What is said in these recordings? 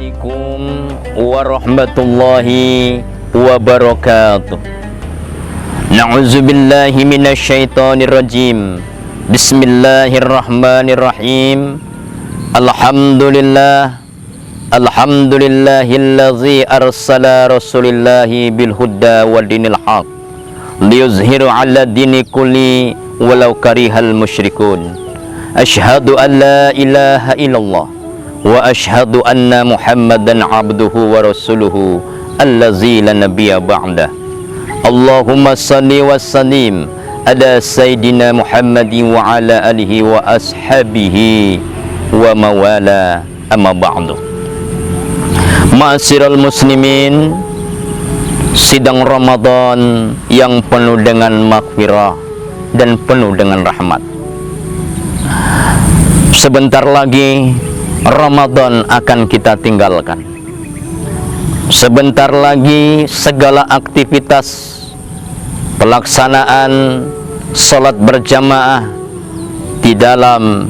Assalamualaikum warahmatullahi wabarakatuh. Na'udzubillahi minasyaitonir rajim. Bismillahirrahmanirrahim. Alhamdulillahillazi arsala rasulillahi bil huda wa dinil haq liyuzhiru ala dini kulli walau karihal musyrikun. Asyhadu an la ilaha illallah wa asyhadu anna muhammadan abduhu wa rasuluhu allazi la nabiyya ba'dah. Allahumma salli wa sallim ala sayyidina Muhammadin wa ala alihi wa ashabihi wa mawala, amma ba'du. Ma'asyiral muslimin, sidang Ramadan yang penuh dengan maghfirah dan penuh dengan rahmat. Sebentar lagi Ramadan akan kita tinggalkan. Sebentar lagi segala aktivitas pelaksanaan sholat berjamaah di dalam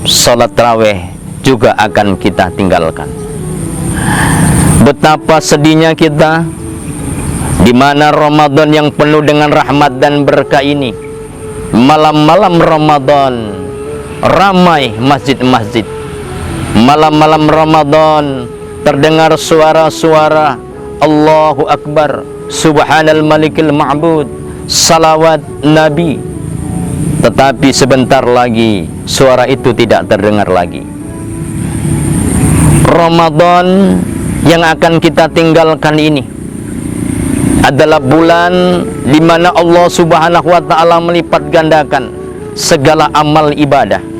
sholat tarawih juga akan kita tinggalkan. Betapa sedihnya kita di mana Ramadan yang penuh dengan rahmat dan berkah ini, malam-malam Ramadan ramai masjid-masjid. Malam-malam Ramadan terdengar suara-suara Allahu Akbar, Subhanal Malikil Ma'bud, salawat Nabi. Tetapi sebentar lagi suara itu tidak terdengar lagi. Ramadan yang akan kita tinggalkan ini adalah bulan di mana Allah Subhanahu wa taala melipat gandakan segala amal ibadah.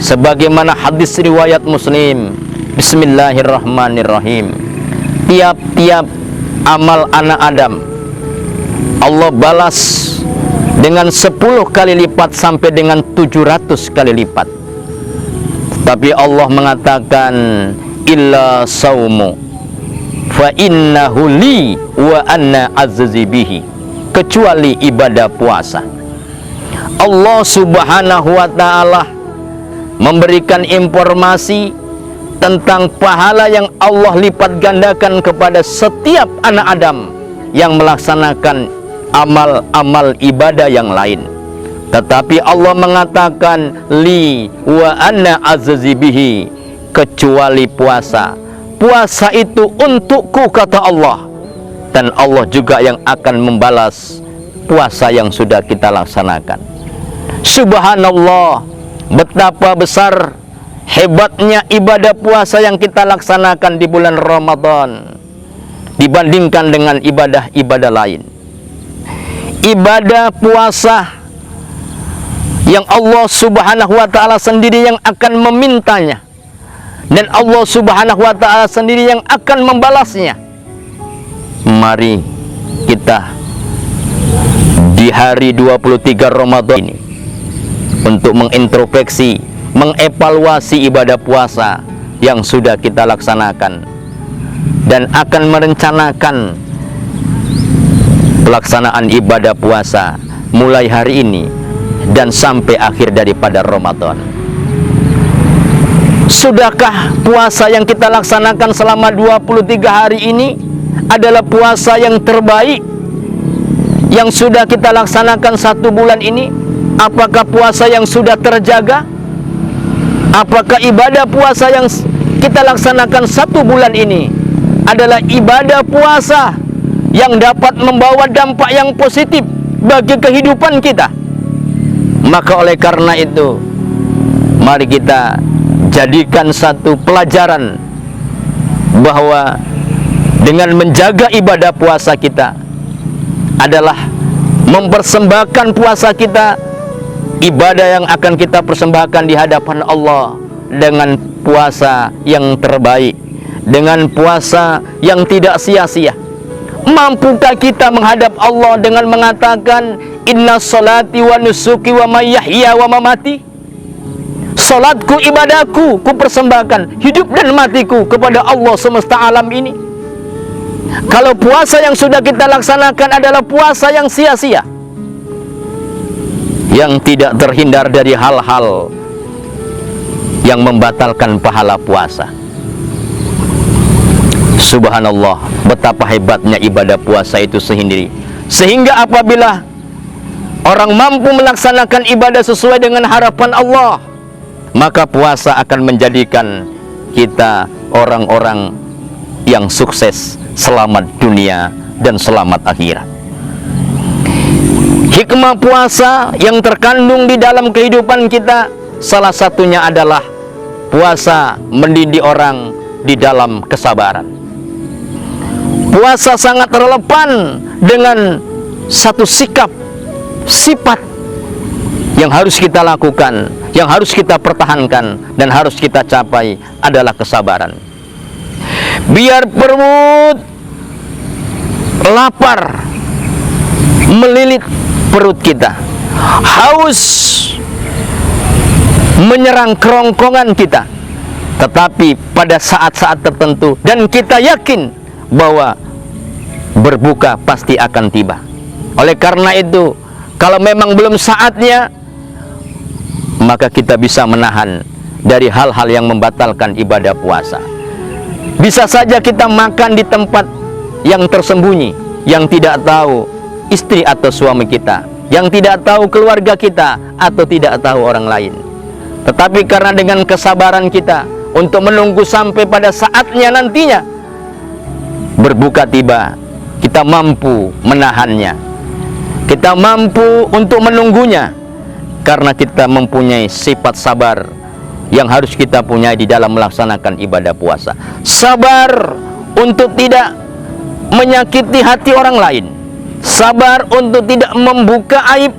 Sebagaimana hadis riwayat Muslim, bismillahirrahmanirrahim, tiap-tiap amal anak Adam Allah balas dengan 10 kali lipat sampai dengan 700 kali lipat. Tapi Allah mengatakan illa saumu fa innahu li wa anna azzi bihi, kecuali ibadah puasa. Allah Subhanahu wa taala memberikan informasi tentang pahala yang Allah lipat gandakan kepada setiap anak Adam yang melaksanakan amal-amal ibadah yang lain. Tetapi Allah mengatakan li wa anna azzi bihi, kecuali puasa. Puasa itu untukku, kata Allah, dan Allah juga yang akan membalas puasa yang sudah kita laksanakan. Subhanallah, betapa besar hebatnya ibadah puasa yang kita laksanakan di bulan Ramadan dibandingkan dengan ibadah-ibadah lain. Ibadah puasa yang Allah Subhanahu wa taala sendiri yang akan memintanya, dan Allah Subhanahu wa taala sendiri yang akan membalasnya. Mari kita di hari 23 Ramadan ini untuk mengintrospeksi, mengevaluasi ibadah puasa yang sudah kita laksanakan, dan akan merencanakan pelaksanaan ibadah puasa mulai hari ini dan sampai akhir daripada Ramadan. Sudahkah puasa yang kita laksanakan selama 23 hari ini adalah puasa yang terbaik yang sudah kita laksanakan 1 bulan ini? Apakah puasa yang sudah terjaga? Apakah ibadah puasa yang kita laksanakan 1 bulan ini adalah ibadah puasa yang dapat membawa dampak yang positif bagi kehidupan kita? Maka oleh karena itu, mari kita jadikan satu pelajaran bahwa dengan menjaga ibadah puasa kita adalah mempersembahkan puasa kita, ibadah yang akan kita persembahkan di hadapan Allah dengan puasa yang terbaik, dengan puasa yang tidak sia-sia. Mampukah kita menghadap Allah dengan mengatakan inna salati wa nusuki wa mayyahya wa mamati? Salatku, ibadahku, ku persembahkan hidup dan matiku kepada Allah semesta alam ini. Kalau puasa yang sudah kita laksanakan adalah puasa yang sia-sia, yang tidak terhindar dari hal-hal yang membatalkan pahala puasa, Subhanallah, betapa hebatnya ibadah puasa itu sendiri. Sehingga apabila orang mampu melaksanakan ibadah sesuai dengan harapan Allah, maka puasa akan menjadikan kita orang-orang yang sukses, selamat dunia dan selamat akhirat. Hikmah puasa yang terkandung di dalam kehidupan kita, salah satunya adalah puasa mendidik orang di dalam kesabaran. Puasa sangat relevan dengan satu sikap, sifat yang harus kita lakukan, yang harus kita pertahankan dan harus kita capai adalah kesabaran. Biar perut lapar melilit perut kita, haus menyerang kerongkongan kita, tetapi pada saat-saat tertentu dan kita yakin bahwa berbuka pasti akan tiba. Oleh karena itu, kalau memang belum saatnya, maka kita bisa menahan dari hal-hal yang membatalkan ibadah puasa. Bisa saja kita makan di tempat yang tersembunyi, yang tidak tahu istri atau suami kita, yang tidak tahu keluarga kita, atau tidak tahu orang lain. Tetapi karena dengan kesabaran kita untuk menunggu sampai pada saatnya nantinya berbuka tiba, kita mampu menahannya, kita mampu untuk menunggunya, karena kita mempunyai sifat sabar yang harus kita punyai di dalam melaksanakan ibadah puasa. Sabar untuk tidak menyakiti hati orang lain, sabar untuk tidak membuka aib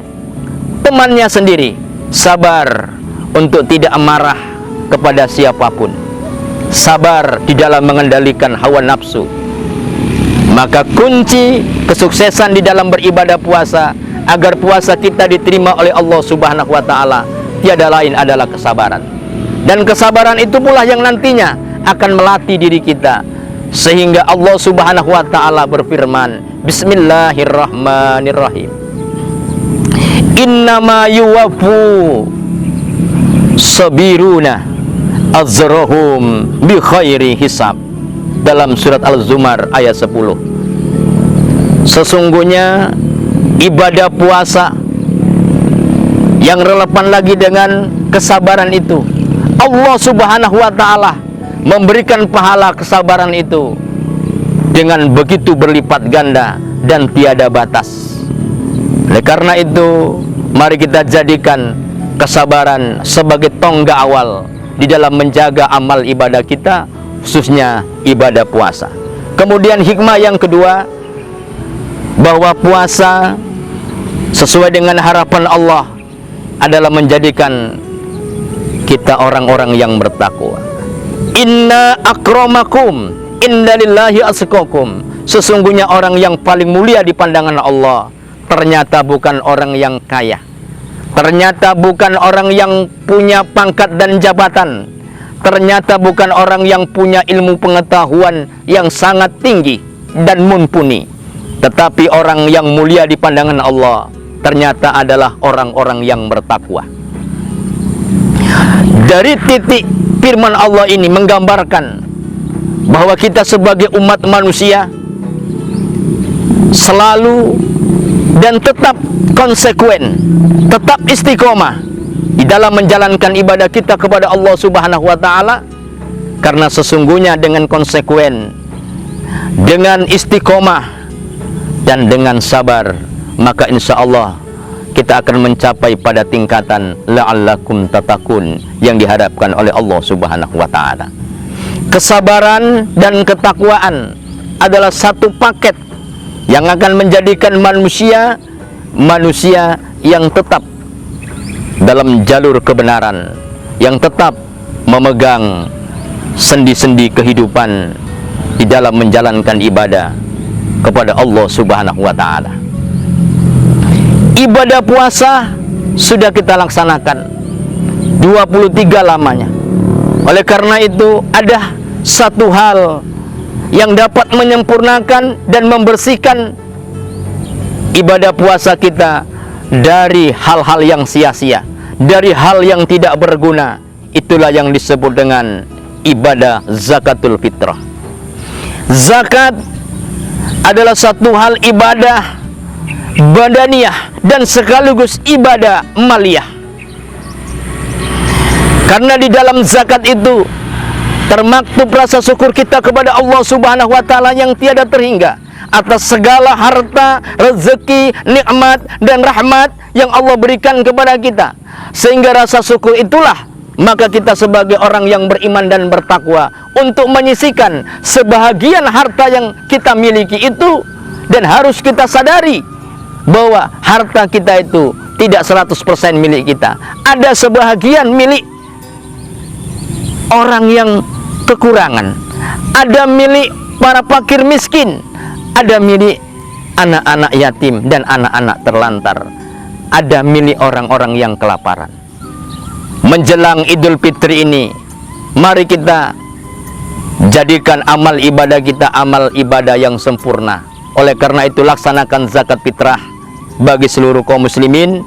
temannya sendiri, sabar untuk tidak marah kepada siapapun, sabar di dalam mengendalikan hawa nafsu. Maka kunci kesuksesan di dalam beribadah puasa, agar puasa kita diterima oleh Allah Subhanahu wa Ta'ala, tiada lain adalah kesabaran. Dan kesabaran itu pula yang nantinya akan melatih diri kita, sehingga Allah Subhanahu wa Ta'ala berfirman, Bismillahirrahmanirrahim, Innama yuwafu sabiruna azrohum bi khairi hisab, dalam surat Al-Zumar ayat 10. Sesungguhnya ibadah puasa yang relevan lagi dengan kesabaran itu, Allah Subhanahu wa Ta'ala memberikan pahala kesabaran itu dengan begitu berlipat ganda dan tiada batas. Oleh karena itu, mari kita jadikan kesabaran sebagai tonggak awal di dalam menjaga amal ibadah kita, khususnya ibadah puasa. Kemudian hikmah yang kedua, bahwa puasa sesuai dengan harapan Allah adalah menjadikan kita orang-orang yang bertakwa. Inna akramakum indalillahi atqakum, sesungguhnya orang yang paling mulia di pandangan Allah ternyata bukan orang yang kaya, ternyata bukan orang yang punya pangkat dan jabatan, ternyata bukan orang yang punya ilmu pengetahuan yang sangat tinggi dan mumpuni, tetapi orang yang mulia di pandangan Allah ternyata adalah orang-orang yang bertakwa. Dari titik firman Allah ini menggambarkan bahwa kita sebagai umat manusia selalu dan tetap konsekuen, tetap istiqomah di dalam menjalankan ibadah kita kepada Allah Subhanahu wa Ta'ala, karena sesungguhnya dengan konsekuen, dengan istiqomah dan dengan sabar, maka insya Allah kita akan mencapai pada tingkatan la'allakum tatakun yang diharapkan oleh Allah Subhanahu wa Ta'ala. Kesabaran dan ketakwaan adalah satu paket yang akan menjadikan manusia yang tetap dalam jalur kebenaran, yang tetap memegang sendi-sendi kehidupan di dalam menjalankan ibadah kepada Allah Subhanahu wa Ta'ala. Ibadah puasa sudah kita laksanakan 23 lamanya. Oleh karena itu, ada satu hal yang dapat menyempurnakan dan membersihkan ibadah puasa kita dari hal-hal yang sia-sia, dari hal yang tidak berguna. Itulah yang disebut dengan ibadah zakatul fitrah. Zakat adalah satu hal ibadah badaniyah dan sekaligus ibadah maliyah. Karena di dalam zakat itu termaktub rasa syukur kita kepada Allah Subhanahu wa taala yang tiada terhingga atas segala harta, rezeki, nikmat dan rahmat yang Allah berikan kepada kita. Sehingga rasa syukur itulah maka kita sebagai orang yang beriman dan bertakwa untuk menyisihkan sebahagian harta yang kita miliki itu, dan harus kita sadari bahwa harta kita itu tidak 100% milik kita. Ada sebahagian milik orang yang kekurangan, ada milik para fakir miskin, ada milik anak-anak yatim dan anak-anak terlantar, ada milik orang-orang yang kelaparan. Menjelang Idul Fitri ini, mari kita jadikan amal ibadah kita amal ibadah yang sempurna. Oleh karena itu, laksanakan zakat fitrah bagi seluruh kaum muslimin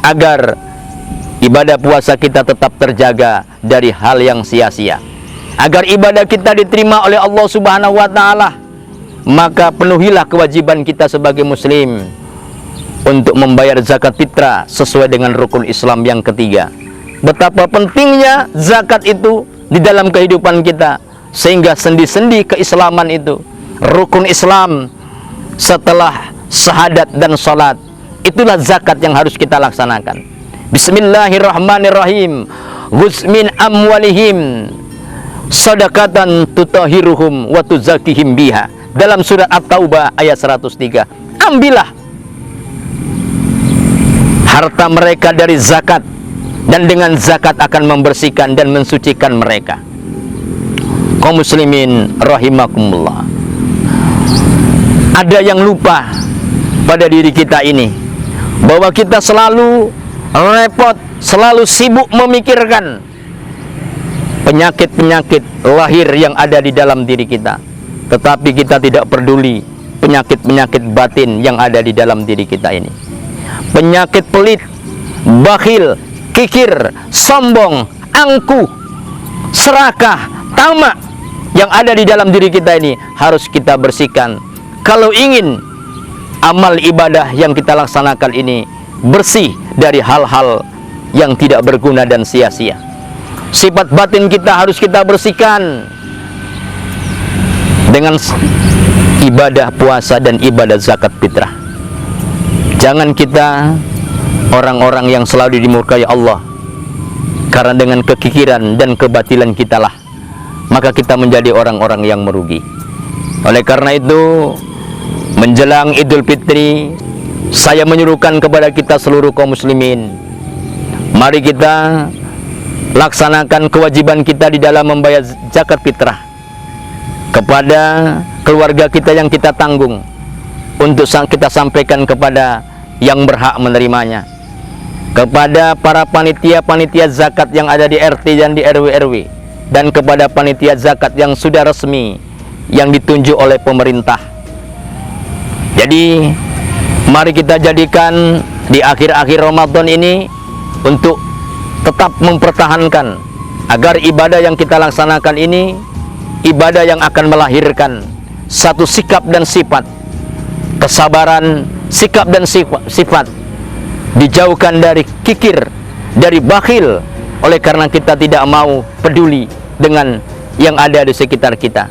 agar ibadah puasa kita tetap terjaga dari hal yang sia-sia. Agar ibadah kita diterima oleh Allah Subhanahu wa taala, maka penuhilah kewajiban kita sebagai muslim untuk membayar zakat fitrah sesuai dengan rukun Islam yang ketiga. Betapa pentingnya zakat itu di dalam kehidupan kita, sehingga sendi-sendi keislaman itu, rukun Islam setelah syahadat dan salat, itulah zakat yang harus kita laksanakan. Bismillahirrahmanirrahim. Ghuz min amwalihim shadaqatan tutahiruhum wa tuzakihim biha. Dalam surat At-Taubah ayat 103. Ambillah harta mereka dari zakat, dan dengan zakat akan membersihkan dan mensucikan mereka. Kaum muslimin rahimakumullah. Ada yang lupa pada diri kita ini, bahwa kita selalu repot, selalu sibuk memikirkan penyakit-penyakit lahir yang ada di dalam diri kita, tetapi kita tidak peduli penyakit-penyakit batin yang ada di dalam diri kita ini. Penyakit pelit, bakhil, kikir, sombong, angkuh, serakah, tamak yang ada di dalam diri kita ini harus kita bersihkan. Kalau ingin amal ibadah yang kita laksanakan ini bersih dari hal-hal yang tidak berguna dan sia-sia. Sifat batin kita harus kita bersihkan dengan ibadah puasa dan ibadah zakat fitrah. Jangan kita orang-orang yang selalu dimurkai Allah karena dengan kekikiran dan kebatilan kitalah, maka kita menjadi orang-orang yang merugi. Oleh karena itu, menjelang Idul Fitri, saya menyuruhkan kepada kita seluruh kaum muslimin, mari kita laksanakan kewajiban kita di dalam membayar zakat fitrah kepada keluarga kita yang kita tanggung, untuk kita sampaikan kepada yang berhak menerimanya, kepada para panitia-panitia zakat yang ada di RT dan di RW-RW, dan kepada panitia zakat yang sudah resmi yang ditunjuk oleh pemerintah. Jadi mari kita jadikan di akhir-akhir Ramadan ini untuk tetap mempertahankan agar ibadah yang kita laksanakan ini ibadah yang akan melahirkan satu sikap dan sifat kesabaran, sikap dan sifat dijauhkan dari kikir, dari bakhil, oleh karena kita tidak mau peduli dengan yang ada di sekitar kita.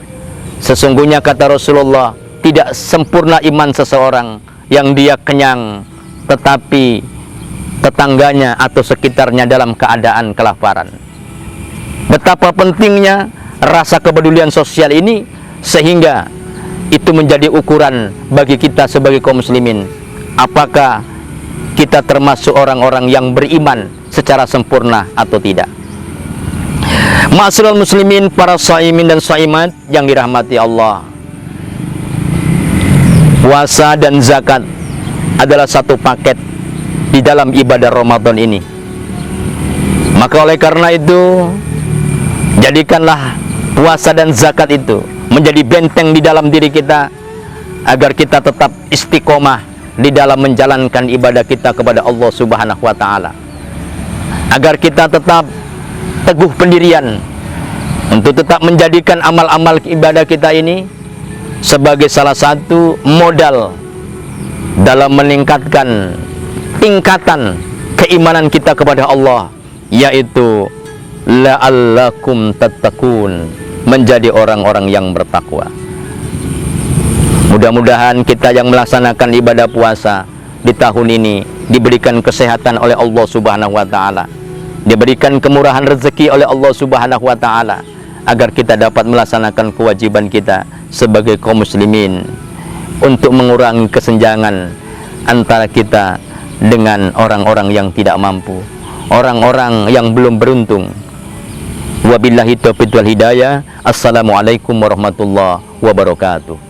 Sesungguhnya kata Rasulullah, tidak sempurna iman seseorang yang dia kenyang tetapi tetangganya atau sekitarnya dalam keadaan kelaparan. Betapa pentingnya rasa kepedulian sosial ini, sehingga itu menjadi ukuran bagi kita sebagai kaum muslimin, apakah kita termasuk orang-orang yang beriman secara sempurna atau tidak. Ma'asyiral muslimin, para shaimin dan shaimat yang dirahmati Allah, puasa dan zakat adalah satu paket di dalam ibadah Ramadan ini. Maka oleh karena itu, jadikanlah puasa dan zakat itu menjadi benteng di dalam diri kita, agar kita tetap istiqomah di dalam menjalankan ibadah kita kepada Allah Subhanahu wa taala, agar kita tetap teguh pendirian untuk tetap menjadikan amal-amal ibadah kita ini sebagai salah satu modal dalam meningkatkan tingkatan keimanan kita kepada Allah, yaitu la'allakum tattaqun, menjadi orang-orang yang bertakwa. Mudah-mudahan kita yang melaksanakan ibadah puasa di tahun ini diberikan kesehatan oleh Allah Subhanahu wa taala, diberikan kemurahan rezeki oleh Allah Subhanahu wa taala, agar kita dapat melaksanakan kewajiban kita sebagai kaum muslimin untuk mengurangi kesenjangan antara kita dengan orang-orang yang tidak mampu, orang-orang yang belum beruntung. Wabillahi taufiq wal hidayah. Assalamualaikum warahmatullahi wabarakatuh.